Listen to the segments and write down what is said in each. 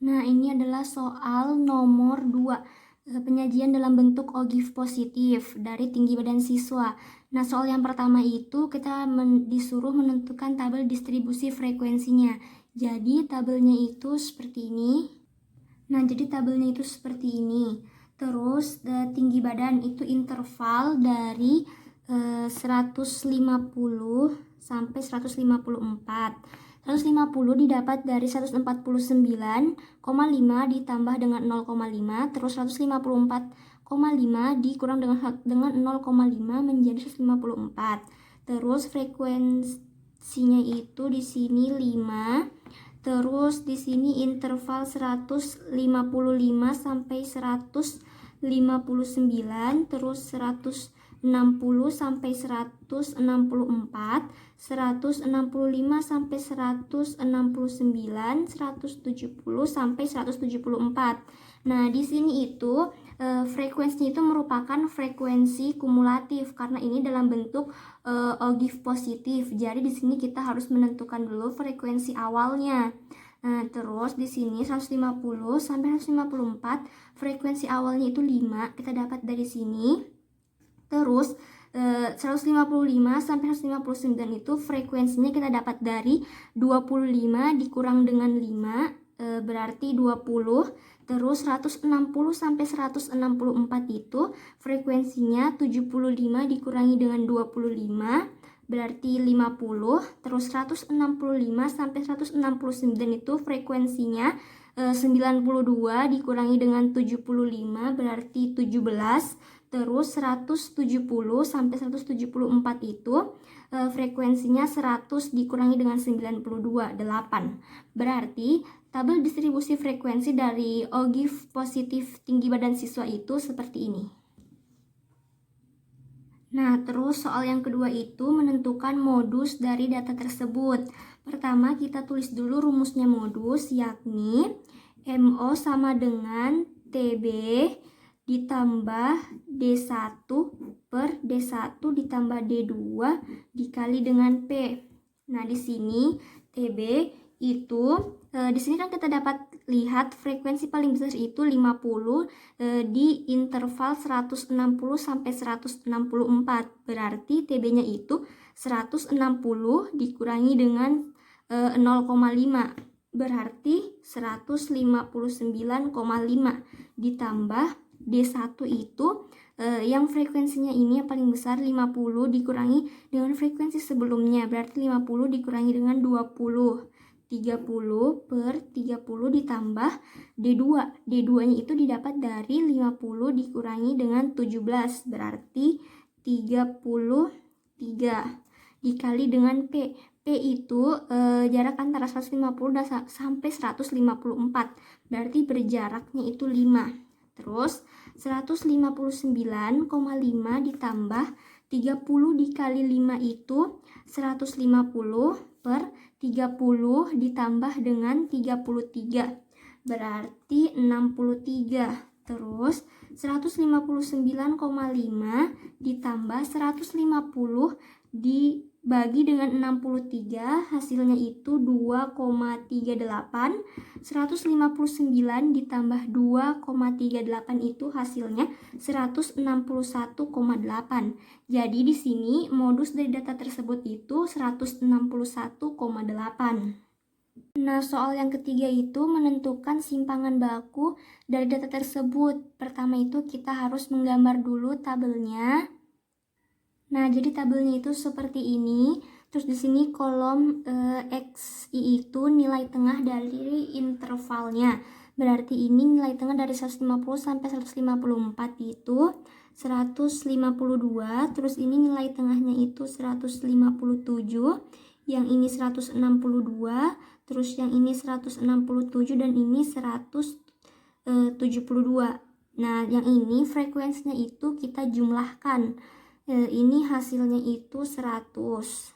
Nah, ini adalah soal nomor 2, penyajian dalam bentuk ogive positif dari tinggi badan siswa. Nah, soal yang pertama itu kita disuruh menentukan tabel distribusi frekuensinya. Jadi, tabelnya itu seperti ini. Nah, jadi tabelnya itu seperti ini. Terus, tinggi badan itu interval dari 150 sampai 154. 150 didapat dari 149,5 ditambah dengan 0,5, terus 154,5 dikurang dengan 0,5 menjadi 154. Terus frekuensinya itu di sini 5. Terus di sini interval 155 sampai 159, terus 160 sampai 164, 165 sampai 169, 170 sampai 174. Nah, di sini itu frekuensinya itu merupakan frekuensi kumulatif karena ini dalam bentuk ogive positif. Jadi di sini kita harus menentukan dulu frekuensi awalnya. Nah, terus di sini 150 sampai 154 frekuensi awalnya itu 5, kita dapat dari sini. Terus 155 sampai 159 itu frekuensinya kita dapat dari 25 dikurang dengan 5, berarti 20. Terus 160 sampai 164 itu frekuensinya 75 dikurangi dengan 25 berarti 50. Terus 165 sampai 169 itu frekuensinya 92 dikurangi dengan 75 berarti 17. Terus 170 sampai 174 itu frekuensinya 100 dikurangi dengan 92, 8. Berarti tabel distribusi frekuensi dari ogive positif tinggi badan siswa itu seperti ini. Nah, terus soal yang kedua itu menentukan modus dari data tersebut. Pertama, kita tulis dulu rumusnya modus, yakni MO sama dengan TB ditambah D1 per D1 ditambah D2 dikali dengan P. Nah, di sini TB itu di sini kan kita dapat lihat frekuensi paling besar itu 50 di interval 160 sampai 164. Berarti TB-nya itu 160 dikurangi dengan 0,5. Berarti 159,5 ditambah D1 itu yang frekuensinya ini yang paling besar 50 dikurangi dengan frekuensi sebelumnya, berarti 50 dikurangi dengan 20. 30 per 30 ditambah D2. D2-nya itu didapat dari 50 dikurangi dengan 17, berarti 33 dikali dengan P. P itu jarak antara 150 sampai 154, berarti berjaraknya itu 5. Terus 159,5 ditambah 30 dikali 5 itu 150 per 30 ditambah dengan 33, berarti 63. Terus 159,5 ditambah 150 dibagi dengan 63, hasilnya itu 2,38. 159 ditambah 2,38 itu hasilnya 161,8. Jadi di sini modus dari data tersebut itu 161,8. Nah, soal yang ketiga itu menentukan simpangan baku dari data tersebut. Pertama itu kita harus menggambar dulu tabelnya. Nah, jadi tabelnya itu seperti ini. Terus di sini kolom XI itu nilai tengah dari intervalnya. Berarti ini nilai tengah dari 150 sampai 154 itu 152. Terus ini nilai tengahnya itu 157. Yang ini 162. Terus yang ini 167 dan ini 172. Nah, yang ini frekuensinya itu kita jumlahkan. Ini hasilnya itu 100.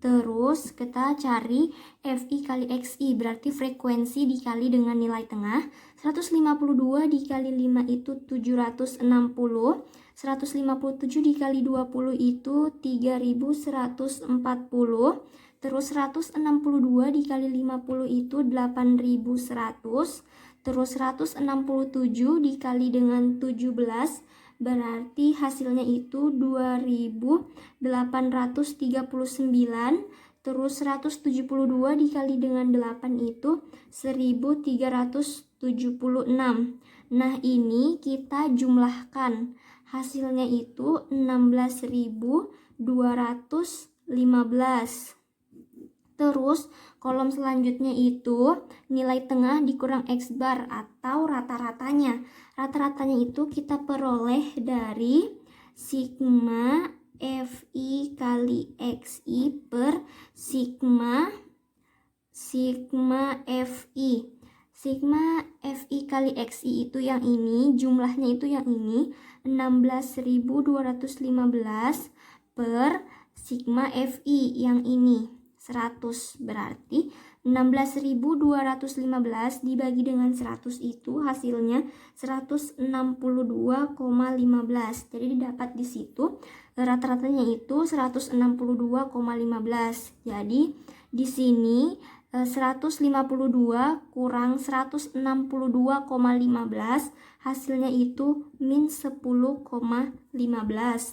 Terus kita cari FI kali XI, berarti frekuensi dikali dengan nilai tengah. 152 dikali 5 itu 760. 157 dikali 20 itu 3140. Terus 162 dikali 50 itu 8.100. Terus 167 dikali dengan 17 berarti hasilnya itu 2.839. Terus 172 dikali dengan 8 itu 1.376. Nah, ini kita jumlahkan. Hasilnya itu 16.215. Terus kolom selanjutnya itu nilai tengah dikurang X bar atau rata-ratanya. Rata-ratanya itu kita peroleh dari sigma Fi kali Xi per sigma Fi. Sigma Fi kali Xi itu yang ini, jumlahnya itu yang ini 16.215 per sigma Fi yang ini 100. Berarti 16.215 dibagi dengan 100 itu hasilnya 162,15. Jadi didapat di situ rata-ratanya itu 162,15. Jadi di sini 152 kurang 162,15 hasilnya itu min 10,15.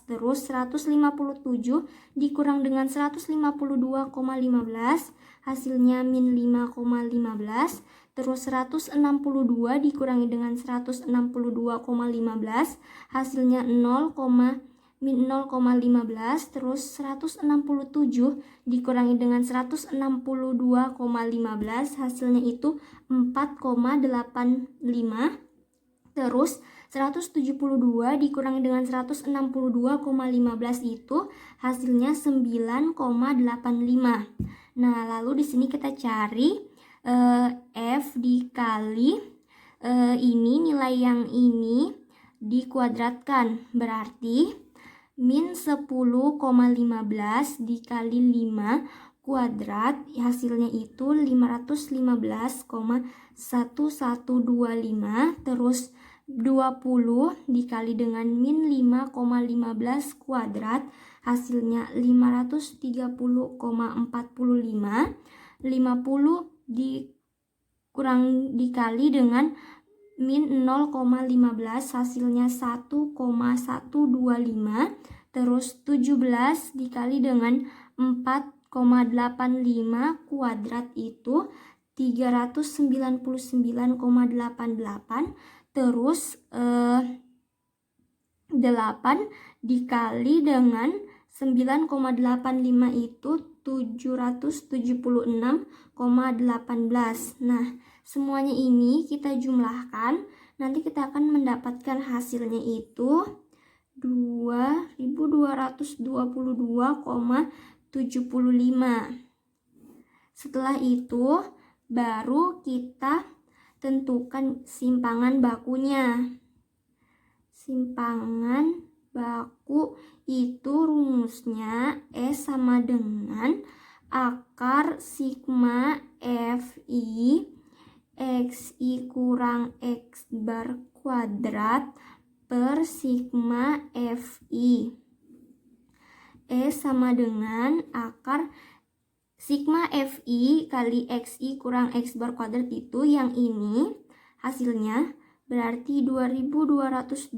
Terus 157 dikurang dengan 152,15 hasilnya min 5,15. Terus 162 dikurangi dengan 162,15 hasilnya min 0,15. Terus 167 dikurangi dengan 162,15 hasilnya itu 4,85. Terus 172 dikurangi dengan 162,15 itu hasilnya 9,85. Nah, lalu di sini kita cari F dikali ini, nilai yang ini dikuadratkan. Berarti min 10,15 dikali 5 kuadrat hasilnya itu 515,1125. Terus 20 dikali dengan min 5,15 kuadrat hasilnya 530,45. 50 dikali dengan min 0,15 hasilnya 1,125. Terus 17 dikali dengan 4,85 kuadrat itu 399,88. Terus 8 dikali dengan 9,85 itu 776,18. Nah, semuanya ini kita jumlahkan. Nanti kita akan mendapatkan hasilnya itu 2.222,75. Setelah itu baru kita tentukan simpangan bakunya. Simpangan baku itu rumusnya E sama dengan akar sigma Fi Xi kurang X bar kuadrat per sigma Fi. E sama dengan akar sigma Fi kali Xi kurang X bar kuadrat itu yang ini hasilnya berarti 2222,75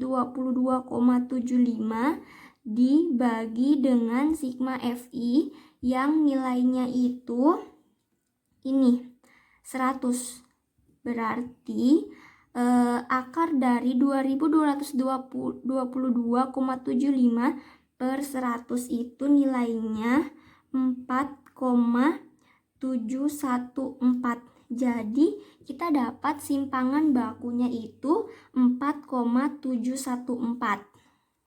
dibagi dengan sigma Fi yang nilainya itu ini 100. Berarti akar dari 2222,75 per 100 itu nilainya 4,714. Jadi kita dapat simpangan bakunya itu 4,714.